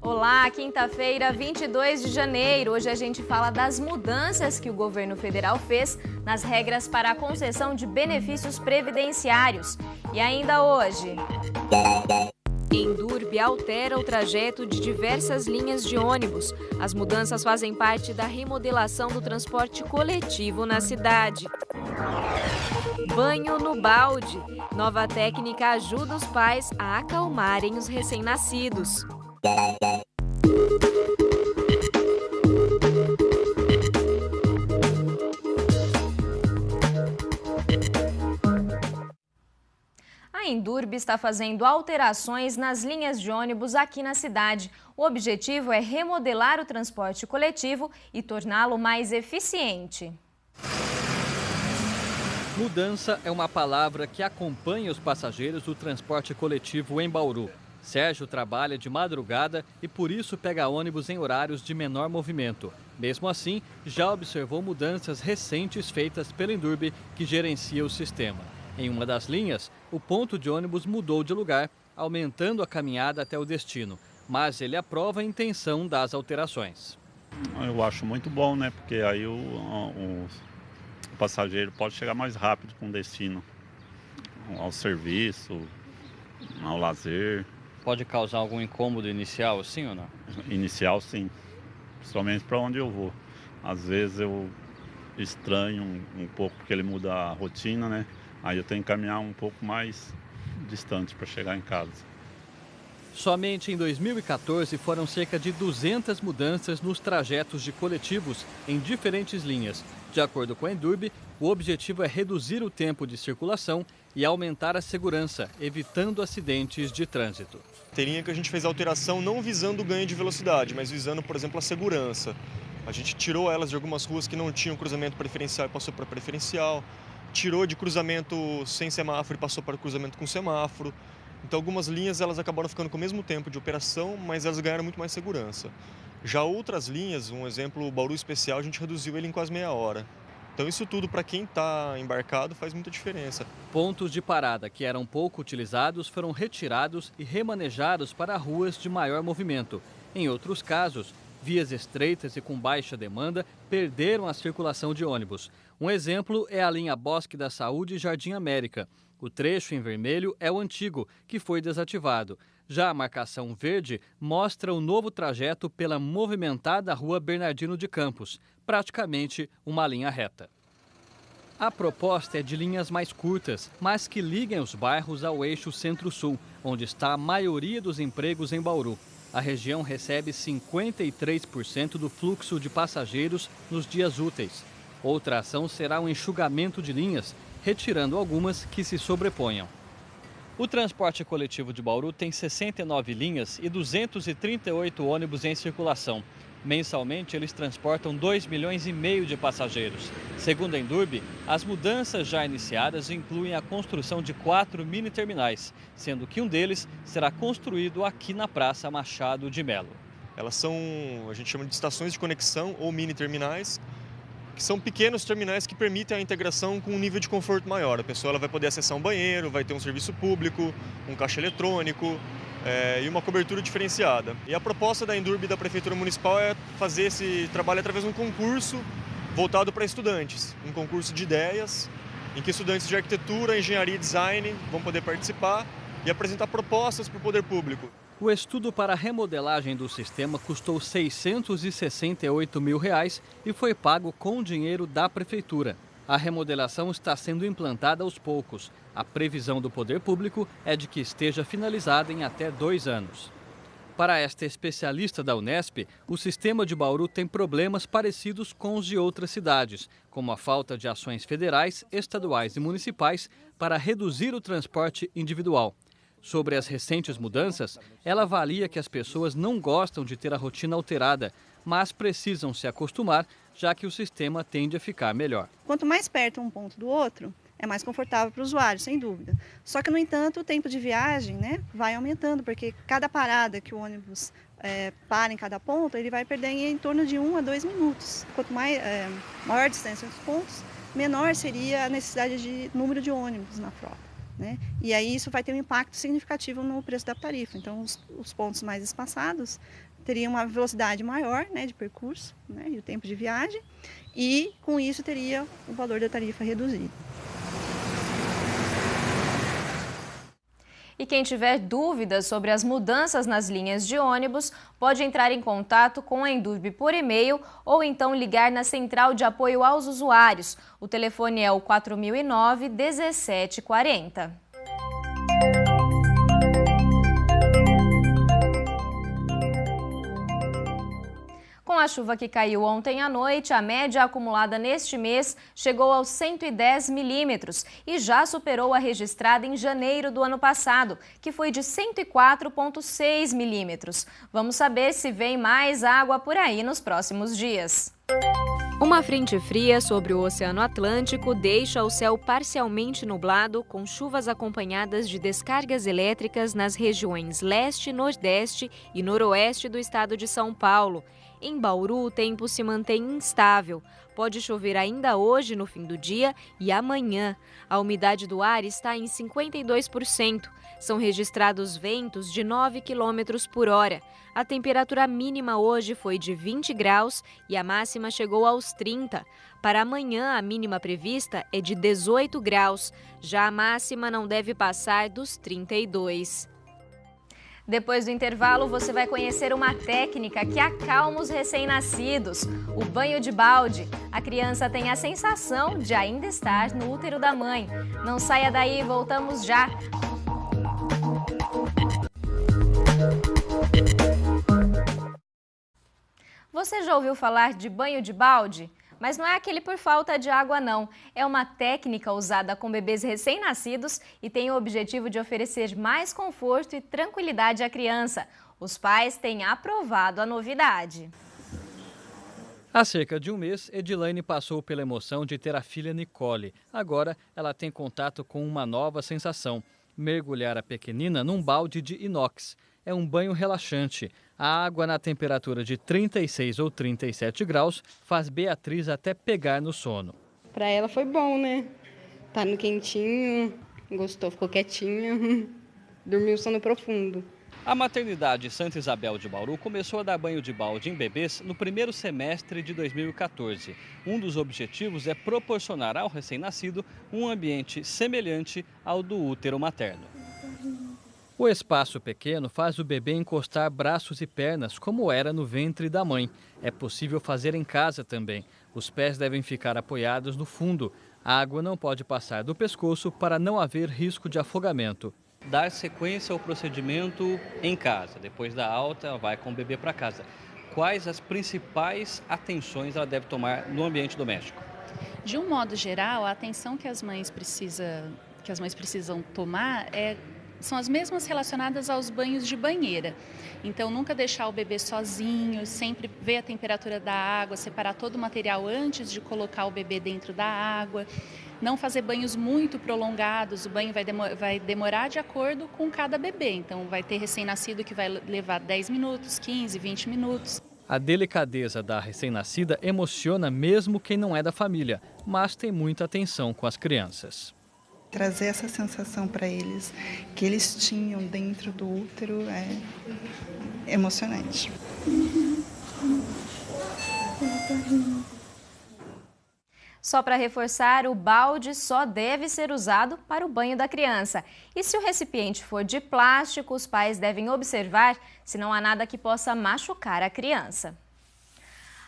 Olá, quinta-feira, 22 de janeiro. Hoje a gente fala das mudanças que o governo federal fez nas regras para a concessão de benefícios previdenciários. E ainda hoje, Endurbe altera o trajeto de diversas linhas de ônibus. As mudanças fazem parte da remodelação do transporte coletivo na cidade. Banho no balde. Nova técnica ajuda os pais a acalmarem os recém-nascidos. A Endurbe está fazendo alterações nas linhas de ônibus aqui na cidade. O objetivo é remodelar o transporte coletivo e torná-lo mais eficiente. Mudança é uma palavra que acompanha os passageiros do transporte coletivo em Bauru. Sérgio trabalha de madrugada e por isso pega ônibus em horários de menor movimento. Mesmo assim, já observou mudanças recentes feitas pela Endurbe, que gerencia o sistema. Em uma das linhas, o ponto de ônibus mudou de lugar, aumentando a caminhada até o destino. Mas ele aprova a intenção das alterações. Eu acho muito bom, né? Porque aí o passageiro pode chegar mais rápido com o destino, ao serviço, ao lazer. Pode causar algum incômodo inicial, sim ou não? Inicial, sim. Principalmente para onde eu vou. Às vezes eu estranho um pouco porque ele muda a rotina, né? Aí eu tenho que caminhar um pouco mais distante para chegar em casa. Somente em 2014 foram cerca de 200 mudanças nos trajetos de coletivos em diferentes linhas. De acordo com a Endurbe, o objetivo é reduzir o tempo de circulação e aumentar a segurança, evitando acidentes de trânsito. Tem linha que a gente fez alteração não visando o ganho de velocidade, mas visando, por exemplo, a segurança. A gente tirou elas de algumas ruas que não tinham cruzamento preferencial e passou para preferencial. Tirou de cruzamento sem semáforo e passou para cruzamento com semáforo. Então algumas linhas elas acabaram ficando com o mesmo tempo de operação, mas elas ganharam muito mais segurança. Já outras linhas, um exemplo, o Bauru Especial, a gente reduziu ele em quase meia hora. Então isso tudo para quem está embarcado faz muita diferença. Pontos de parada que eram pouco utilizados foram retirados e remanejados para ruas de maior movimento. Em outros casos, vias estreitas e com baixa demanda perderam a circulação de ônibus. Um exemplo é a linha Bosque da Saúde e Jardim América. O trecho em vermelho é o antigo, que foi desativado. Já a marcação verde mostra o novo trajeto pela movimentada Rua Bernardino de Campos, praticamente uma linha reta. A proposta é de linhas mais curtas, mas que liguem os bairros ao eixo Centro-Sul, onde está a maioria dos empregos em Bauru. A região recebe 53% do fluxo de passageiros nos dias úteis. Outra ação será o enxugamento de linhas, retirando algumas que se sobreponham. O transporte coletivo de Bauru tem 69 linhas e 238 ônibus em circulação. Mensalmente, eles transportam 2,5 milhões de passageiros. Segundo a Endurbe, as mudanças já iniciadas incluem a construção de 4 mini-terminais, sendo que um deles será construído aqui na Praça Machado de Melo. Elas são, a gente chama de estações de conexão ou mini-terminais, que são pequenos terminais que permitem a integração com um nível de conforto maior. A pessoa ela vai poder acessar um banheiro, vai ter um serviço público, um caixa eletrônico e uma cobertura diferenciada. E a proposta da Endurbe e da Prefeitura Municipal é fazer esse trabalho através de um concurso voltado para estudantes, um concurso de ideias, em que estudantes de arquitetura, engenharia e design vão poder participar e apresentar propostas para o poder público. O estudo para a remodelagem do sistema custou R$ 668 mil e foi pago com dinheiro da Prefeitura. A remodelação está sendo implantada aos poucos. A previsão do poder público é de que esteja finalizada em até 2 anos. Para esta especialista da Unesp, o sistema de Bauru tem problemas parecidos com os de outras cidades, como a falta de ações federais, estaduais e municipais para reduzir o transporte individual. Sobre as recentes mudanças, ela avalia que as pessoas não gostam de ter a rotina alterada, mas precisam se acostumar, já que o sistema tende a ficar melhor. Quanto mais perto um ponto do outro, é mais confortável para o usuário, sem dúvida. Só que, no entanto, o tempo de viagem, vai aumentando, porque cada parada que o ônibus para em cada ponto, ele vai perder em torno de 1 a 2 minutos. Quanto maior a distância entre os pontos, menor seria a necessidade de número de ônibus na frota. E aí isso vai ter um impacto significativo no preço da tarifa. Então, os pontos mais espaçados teria uma velocidade maior, né, de percurso, né, e o tempo de viagem, e com isso teria o valor da tarifa reduzido. E quem tiver dúvidas sobre as mudanças nas linhas de ônibus, pode entrar em contato com a Endurbe por e-mail ou então ligar na Central de Apoio aos Usuários. O telefone é o 4009-1740. Com a chuva que caiu ontem à noite, a média acumulada neste mês chegou aos 110 milímetros e já superou a registrada em janeiro do ano passado, que foi de 104,6 milímetros. Vamos saber se vem mais água por aí nos próximos dias. Uma frente fria sobre o Oceano Atlântico deixa o céu parcialmente nublado, com chuvas acompanhadas de descargas elétricas nas regiões leste, nordeste e noroeste do estado de São Paulo. Em Bauru, o tempo se mantém instável. Pode chover ainda hoje no fim do dia e amanhã. A umidade do ar está em 52%. São registrados ventos de 9 km por hora. A temperatura mínima hoje foi de 20 graus e a máxima chegou aos 30. Para amanhã, a mínima prevista é de 18 graus. Já a máxima não deve passar dos 32. Depois do intervalo, você vai conhecer uma técnica que acalma os recém-nascidos, o banho de balde. A criança tem a sensação de ainda estar no útero da mãe. Não saia daí, voltamos já. Você já ouviu falar de banho de balde? Mas não é aquele por falta de água, não. É uma técnica usada com bebês recém-nascidos e tem o objetivo de oferecer mais conforto e tranquilidade à criança. Os pais têm aprovado a novidade. Há cerca de um mês, Edilaine passou pela emoção de ter a filha Nicole. Agora, ela tem contato com uma nova sensação: mergulhar a pequenina num balde de inox. É um banho relaxante. A água na temperatura de 36 ou 37 graus faz Beatriz até pegar no sono. Para ela foi bom, né? Tá no quentinho, gostou, ficou quietinha, dormiu sono profundo. A maternidade Santa Isabel de Bauru começou a dar banho de balde em bebês no primeiro semestre de 2014. Um dos objetivos é proporcionar ao recém-nascido um ambiente semelhante ao do útero materno. O espaço pequeno faz o bebê encostar braços e pernas, como era no ventre da mãe. É possível fazer em casa também. Os pés devem ficar apoiados no fundo. A água não pode passar do pescoço para não haver risco de afogamento. Dar sequência ao procedimento em casa. Depois da alta, ela vai com o bebê para casa. Quais as principais atenções ela deve tomar no ambiente doméstico? De um modo geral, a atenção que as mães precisam tomar são as mesmas relacionadas aos banhos de banheira. Então, nunca deixar o bebê sozinho, sempre ver a temperatura da água, separar todo o material antes de colocar o bebê dentro da água. Não fazer banhos muito prolongados, o banho vai demorar de acordo com cada bebê. Então, vai ter recém-nascido que vai levar 10 minutos, 15, 20 minutos. A delicadeza da recém-nascida emociona mesmo quem não é da família, mas tem muita atenção com as crianças. Trazer essa sensação para eles que eles tinham dentro do útero é emocionante. Só para reforçar, o balde só deve ser usado para o banho da criança. E se o recipiente for de plástico, os pais devem observar se não há nada que possa machucar a criança.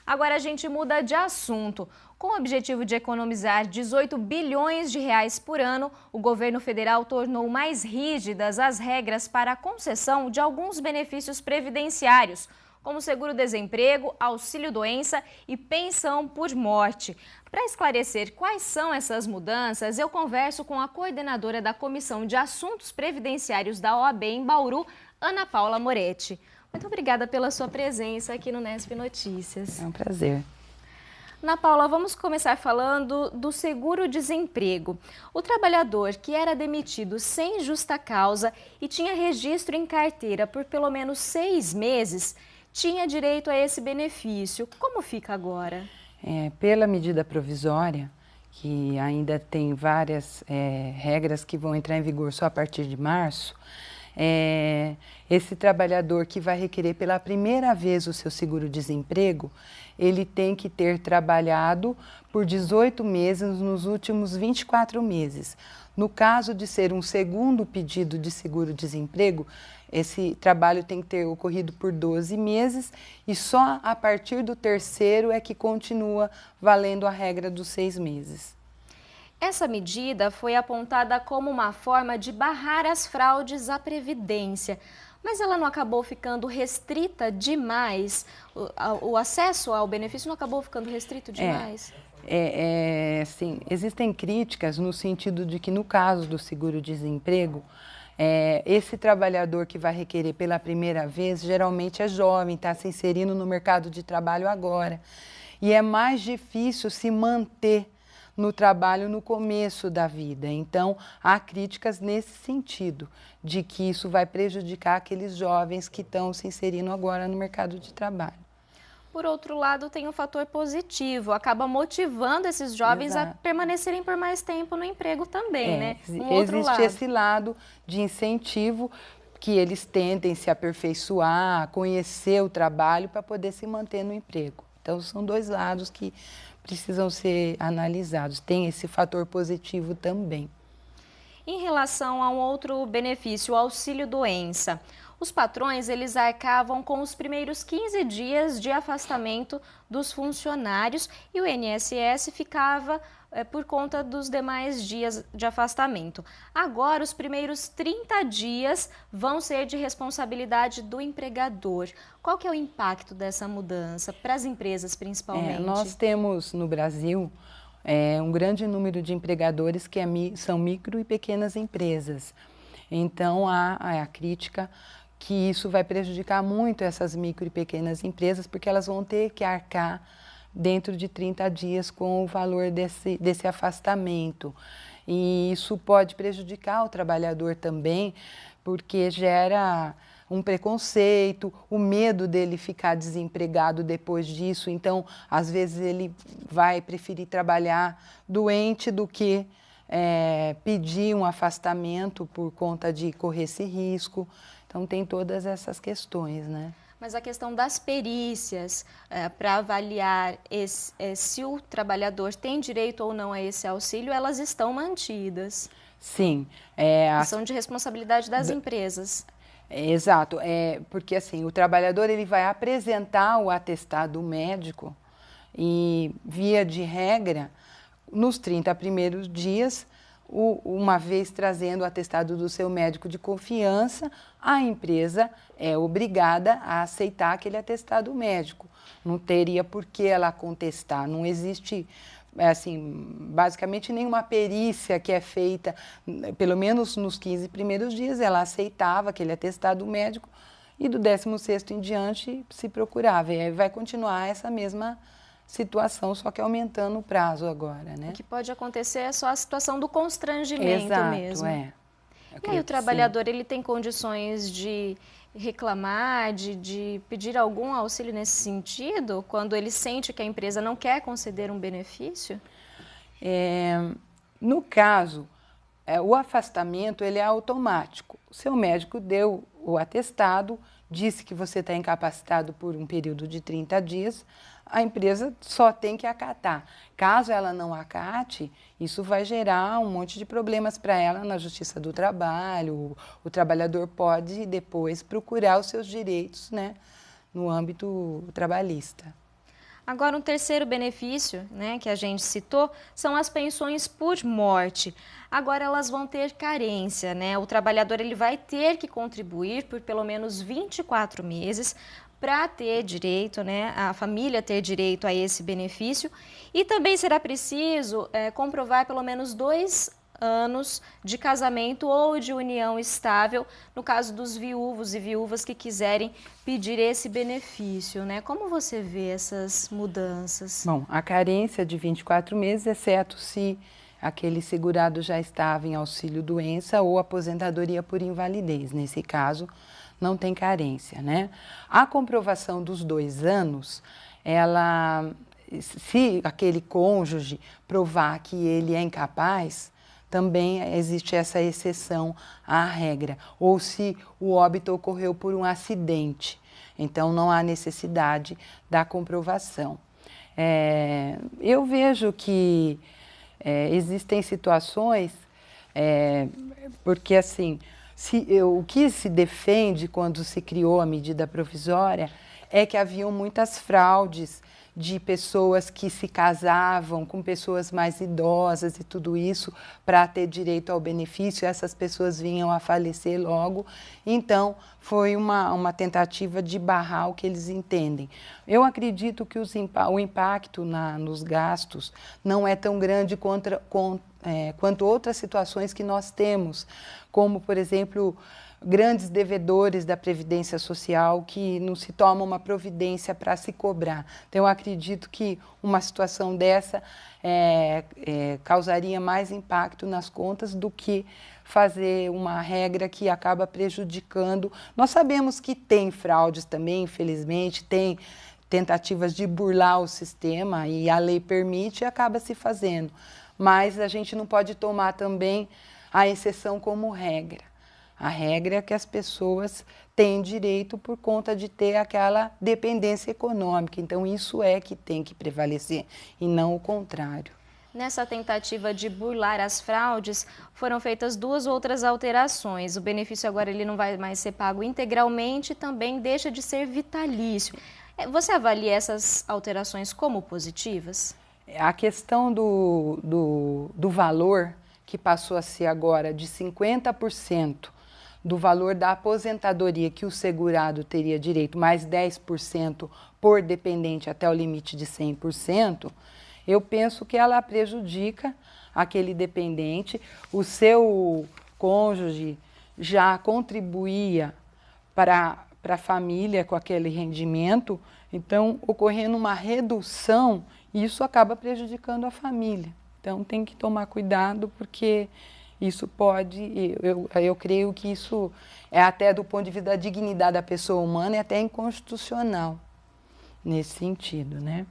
Agora a gente muda de assunto. Com o objetivo de economizar 18 bilhões de reais por ano, o governo federal tornou mais rígidas as regras para a concessão de alguns benefícios previdenciários, como seguro-desemprego, auxílio-doença e pensão por morte. Para esclarecer quais são essas mudanças, eu converso com a coordenadora da Comissão de Assuntos Previdenciários da OAB em Bauru, Ana Paula Moretti. Muito obrigada pela sua presença aqui no Nesp Notícias. É um prazer. Ana Paula, vamos começar falando do seguro-desemprego. O trabalhador que era demitido sem justa causa e tinha registro em carteira por pelo menos 6 meses, tinha direito a esse benefício. Como fica agora? Pela medida provisória, que ainda tem várias regras que vão entrar em vigor só a partir de março, Esse trabalhador que vai requerer pela primeira vez o seu seguro-desemprego, ele tem que ter trabalhado por 18 meses nos últimos 24 meses. No caso de ser um segundo pedido de seguro-desemprego, esse trabalho tem que ter ocorrido por 12 meses e só a partir do terceiro é que continua valendo a regra dos 6 meses. Essa medida foi apontada como uma forma de barrar as fraudes à Previdência, mas ela não acabou ficando restrita demais? O acesso ao benefício não acabou ficando restrito demais? Sim, existem críticas no sentido de que no caso do seguro-desemprego, esse trabalhador que vai requerer pela primeira vez, geralmente é jovem, está se inserindo no mercado de trabalho agora. E é mais difícil se manter no trabalho no começo da vida. Então, há críticas nesse sentido, de que isso vai prejudicar aqueles jovens que estão se inserindo agora no mercado de trabalho. Por outro lado, tem um fator positivo, acaba motivando esses jovens a permanecerem por mais tempo no emprego também, né? Existe esse lado de incentivo que eles tentem se aperfeiçoar, conhecer o trabalho para poder se manter no emprego. Então, são dois lados que precisam ser analisados. Tem esse fator positivo também. Em relação a um outro benefício, o auxílio-doença, os patrões eles arcavam com os primeiros 15 dias de afastamento dos funcionários e o INSS ficava por conta dos demais dias de afastamento. Agora, os primeiros 30 dias vão ser de responsabilidade do empregador. Qual que é o impacto dessa mudança para as empresas, principalmente? Nós temos no Brasil um grande número de empregadores que são micro e pequenas empresas. Então, há a crítica que isso vai prejudicar muito essas micro e pequenas empresas, porque elas vão ter que arcar dentro de 30 dias com o valor desse afastamento. E isso pode prejudicar o trabalhador também, porque gera um preconceito, o medo dele ficar desempregado depois disso. Então, às vezes, ele vai preferir trabalhar doente do que pedir um afastamento por conta de correr esse risco. Então, tem todas essas questões, né? Mas a questão das perícias para avaliar se o trabalhador tem direito ou não a esse auxílio, elas estão mantidas. Sim. São de responsabilidade das empresas. Exato. Porque assim, o trabalhador ele vai apresentar o atestado médico e, via de regra, nos 30 primeiros dias, uma vez trazendo o atestado do seu médico de confiança, a empresa é obrigada a aceitar aquele atestado médico. Não teria por que ela contestar, não existe, assim, basicamente nenhuma perícia que é feita, pelo menos nos 15 primeiros dias, ela aceitava aquele atestado médico e do 16º em diante se procurava. E aí vai continuar essa mesma situação, só que aumentando o prazo agora, né? O que pode acontecer é só a situação do constrangimento mesmo. E aí o trabalhador ele tem condições de reclamar, de pedir algum auxílio nesse sentido, quando ele sente que a empresa não quer conceder um benefício? No caso, o afastamento ele é automático. O seu médico deu o atestado, disse que você está incapacitado por um período de 30 dias, a empresa só tem que acatar. Caso ela não acate, isso vai gerar um monte de problemas para ela na Justiça do Trabalho. O trabalhador pode depois procurar os seus direitos, né, no âmbito trabalhista. Agora, um terceiro benefício, né, que a gente citou, são as pensões por morte. Agora elas vão ter carência, né? O trabalhador ele vai ter que contribuir por pelo menos 24 meses para ter direito, né, a família ter direito a esse benefício. E também será preciso comprovar pelo menos 2 anos de casamento ou de união estável, no caso dos viúvos e viúvas que quiserem pedir esse benefício, né? Como você vê essas mudanças? Bom, a carência de 24 meses, exceto se aquele segurado já estava em auxílio-doença ou aposentadoria por invalidez. Nesse caso, não tem carência, né? A comprovação dos 2 anos, se aquele cônjuge provar que ele é incapaz, também existe essa exceção à regra, ou se o óbito ocorreu por um acidente, então não há necessidade da comprovação. Eu vejo que existem situações, porque assim, o que se defende quando se criou a medida provisória é que haviam muitas fraudes de pessoas que se casavam com pessoas mais idosas e tudo isso para ter direito ao benefício, essas pessoas vinham a falecer logo, então foi uma tentativa de barrar o que eles entendem. Eu acredito que o impacto nos gastos não é tão grande quanto outras situações que nós temos, como, por exemplo, grandes devedores da Previdência Social que não se toma uma providência para se cobrar. Então, eu acredito que uma situação dessa causaria mais impacto nas contas do que fazer uma regra que acaba prejudicando. Nós sabemos que tem fraudes também, infelizmente, tem tentativas de burlar o sistema e a lei permite e acaba se fazendo. Mas a gente não pode tomar também a exceção como regra. A regra é que as pessoas têm direito por conta de ter aquela dependência econômica. Então, isso é que tem que prevalecer e não o contrário. Nessa tentativa de burlar as fraudes, foram feitas 2 outras alterações. O benefício agora ele não vai mais ser pago integralmente e também deixa de ser vitalício. Você avalia essas alterações como positivas? A questão do valor, que passou a ser agora de 50% do valor da aposentadoria que o segurado teria direito, mais 10% por dependente até o limite de 100%, eu penso que ela prejudica aquele dependente. O seu cônjuge já contribuía para a família com aquele rendimento, então, ocorrendo uma redução, isso acaba prejudicando a família. Então, tem que tomar cuidado, porque isso pode, eu creio que isso é até do ponto de vista da dignidade da pessoa humana, é até inconstitucional nesse sentido, né?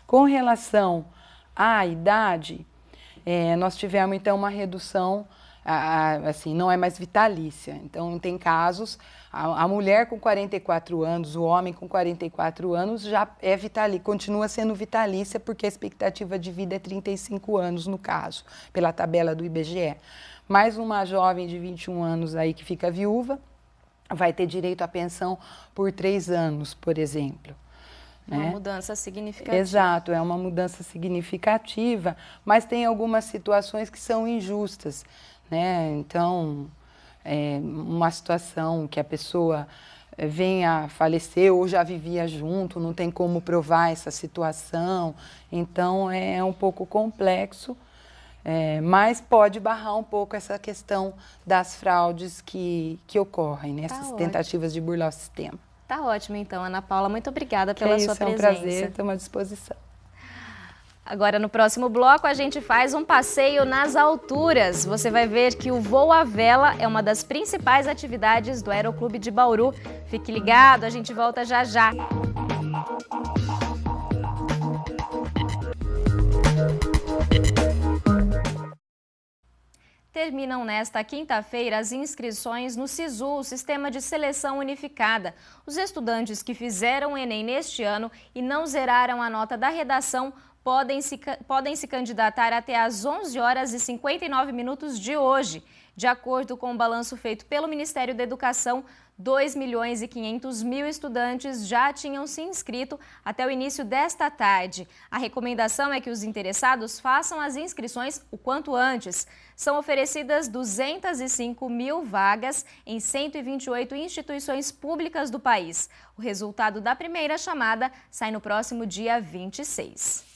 Com relação à idade, nós tivemos então uma redução, assim, não é mais vitalícia. Então, tem casos, a mulher com 44 anos, o homem com 44 anos já é vitalícia, continua sendo vitalícia, porque a expectativa de vida é 35 anos no caso, pela tabela do IBGE. Mais uma jovem de 21 anos aí que fica viúva, vai ter direito à pensão por 3 anos, por exemplo. Uma mudança significativa. Exato, é uma mudança significativa, mas tem algumas situações que são injustas, né? Então, uma situação que a pessoa venha a falecer ou já vivia junto, não tem como provar essa situação, então é um pouco complexo, mas pode barrar um pouco essa questão das fraudes que ocorrem, né? Essas tentativas de burlar o sistema. Tá ótimo, então, Ana Paula. Muito obrigada pela sua presença. É um prazer, estou à disposição. Agora, no próximo bloco, a gente faz um passeio nas alturas. Você vai ver que o voo à vela é uma das principais atividades do Aeroclube de Bauru. Fique ligado, a gente volta já já. Terminam nesta quinta-feira as inscrições no SISU, o Sistema de Seleção Unificada. Os estudantes que fizeram o Enem neste ano e não zeraram a nota da redação podem se candidatar até às 11h59 de hoje. De acordo com o balanço feito pelo Ministério da Educação, 2.500.000 estudantes já tinham se inscrito até o início desta tarde. A recomendação é que os interessados façam as inscrições o quanto antes. São oferecidas 205.000 vagas em 128 instituições públicas do país. O resultado da primeira chamada sai no próximo dia 26.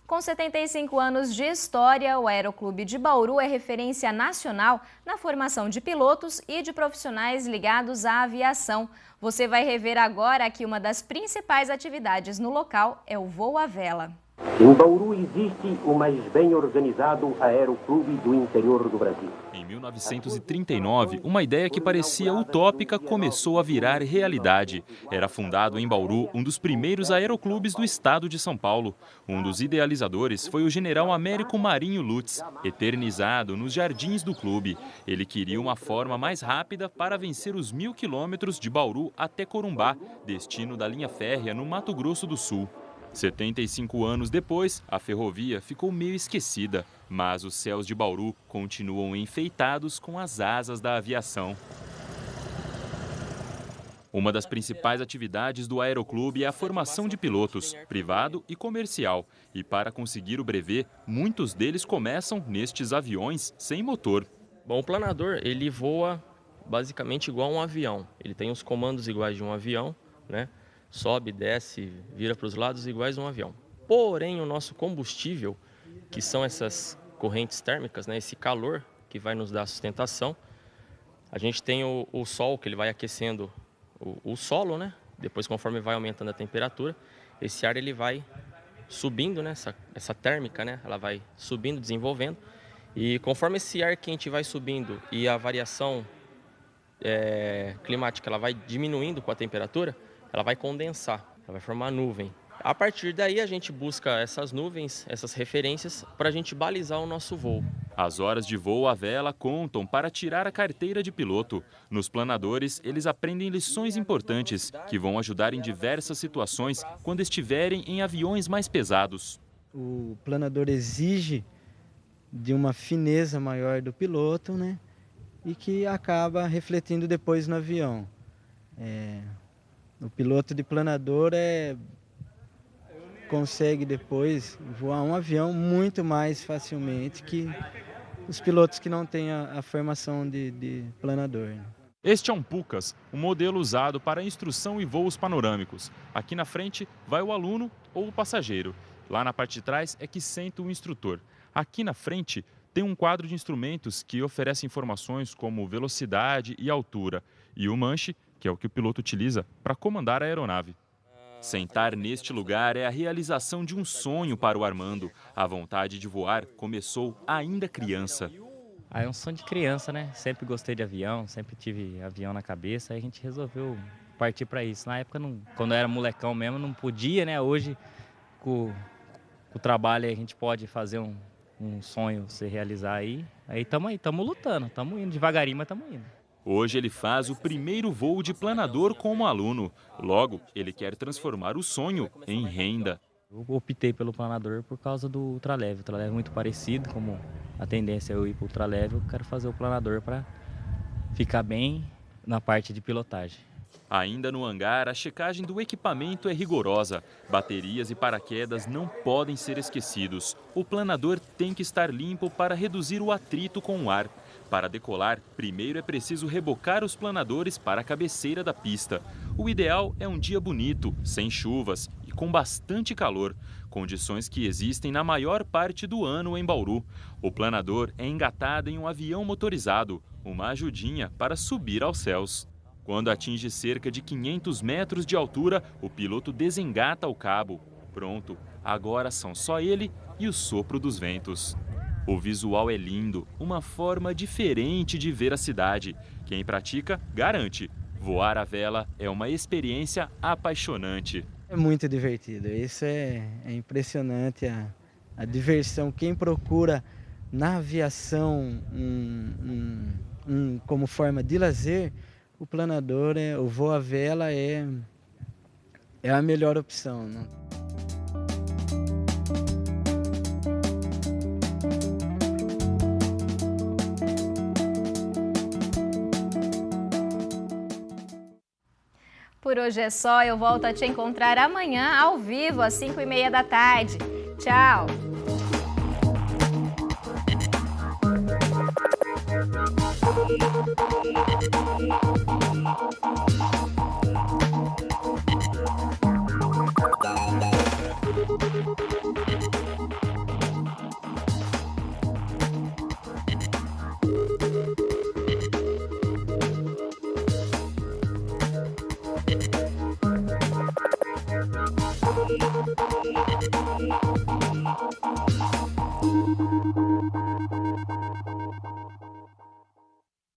Com 75 anos de história, o Aeroclube de Bauru é referência nacional na formação de pilotos e de profissionais ligados à aviação. Você vai rever agora que uma das principais atividades no local é o voo à vela. Em Bauru existe o mais bem organizado aeroclube do interior do Brasil. Em 1939, uma ideia que parecia utópica começou a virar realidade. Era fundado em Bauru um dos primeiros aeroclubes do estado de São Paulo. Um dos idealizadores foi o general Américo Marinho Lutz, eternizado nos jardins do clube. Ele queria uma forma mais rápida para vencer os 1.000 quilômetros de Bauru até Corumbá, destino da linha férrea no Mato Grosso do Sul. 75 anos depois, a ferrovia ficou meio esquecida, mas os céus de Bauru continuam enfeitados com as asas da aviação. Uma das principais atividades do aeroclube é a formação de pilotos, privado e comercial. E para conseguir o brevet, muitos deles começam nestes aviões sem motor. Bom, o planador, ele voa basicamente igual a um avião. Ele tem os comandos iguais de um avião, né? Sobe, desce, vira para os lados iguais a um avião. Porém, o nosso combustível, que são essas correntes térmicas, né, esse calor que vai nos dar sustentação, a gente tem o sol, que ele vai aquecendo o solo, né? Depois, conforme vai aumentando a temperatura, esse ar ele vai subindo, né? Essa térmica, né? Ela vai subindo, desenvolvendo. E conforme esse ar quente vai subindo e a variação climática ela vai diminuindo com a temperatura, ela vai condensar, ela vai formar nuvem. A partir daí a gente busca essas nuvens, essas referências, para a gente balizar o nosso voo. As horas de voo à vela contam para tirar a carteira de piloto. Nos planadores, eles aprendem lições importantes que vão ajudar em diversas situações quando estiverem em aviões mais pesados. O planador exige de uma fineza maior do piloto, né? E que acaba refletindo depois no avião. O piloto de planador consegue depois voar um avião muito mais facilmente que os pilotos que não têm a formação de planador. Este é um Pucas, um modelo usado para instrução e voos panorâmicos. Aqui na frente vai o aluno ou o passageiro. Lá na parte de trás é que senta o instrutor. Aqui na frente tem um quadro de instrumentos que oferece informações como velocidade e altura. E o manche, que é o que o piloto utiliza para comandar a aeronave. Sentar neste lugar é a realização de um sonho para o Armando. A vontade de voar começou ainda criança. É um sonho de criança, né? Sempre gostei de avião, sempre tive avião na cabeça, aí a gente resolveu partir para isso. Na época, quando eu era molecão mesmo, não podia, né? Hoje, com o trabalho, a gente pode fazer um sonho se realizar aí. Aí estamos lutando, estamos indo devagarinho, mas estamos indo. Hoje ele faz o primeiro voo de planador como aluno. Logo, ele quer transformar o sonho em renda. Eu optei pelo planador por causa do ultraleve. O ultraleve é muito parecido, como a tendência é eu ir para o ultraleve, eu quero fazer o planador para ficar bem na parte de pilotagem. Ainda no hangar, a checagem do equipamento é rigorosa. Baterias e paraquedas não podem ser esquecidos. O planador tem que estar limpo para reduzir o atrito com o ar. Para decolar, primeiro é preciso rebocar os planadores para a cabeceira da pista. O ideal é um dia bonito, sem chuvas e com bastante calor, condições que existem na maior parte do ano em Bauru. O planador é engatado em um avião motorizado, uma ajudinha para subir aos céus. Quando atinge cerca de 500 metros de altura, o piloto desengata o cabo. Pronto, agora são só ele e o sopro dos ventos. O visual é lindo, uma forma diferente de ver a cidade. Quem pratica, garante. Voar à vela é uma experiência apaixonante. É muito divertido, isso é impressionante, a diversão. Quem procura na aviação como forma de lazer, o planador, o voo à vela é a melhor opção, né? Por hoje é só, eu volto a te encontrar amanhã ao vivo às 5h30 da tarde. Tchau! Thank you.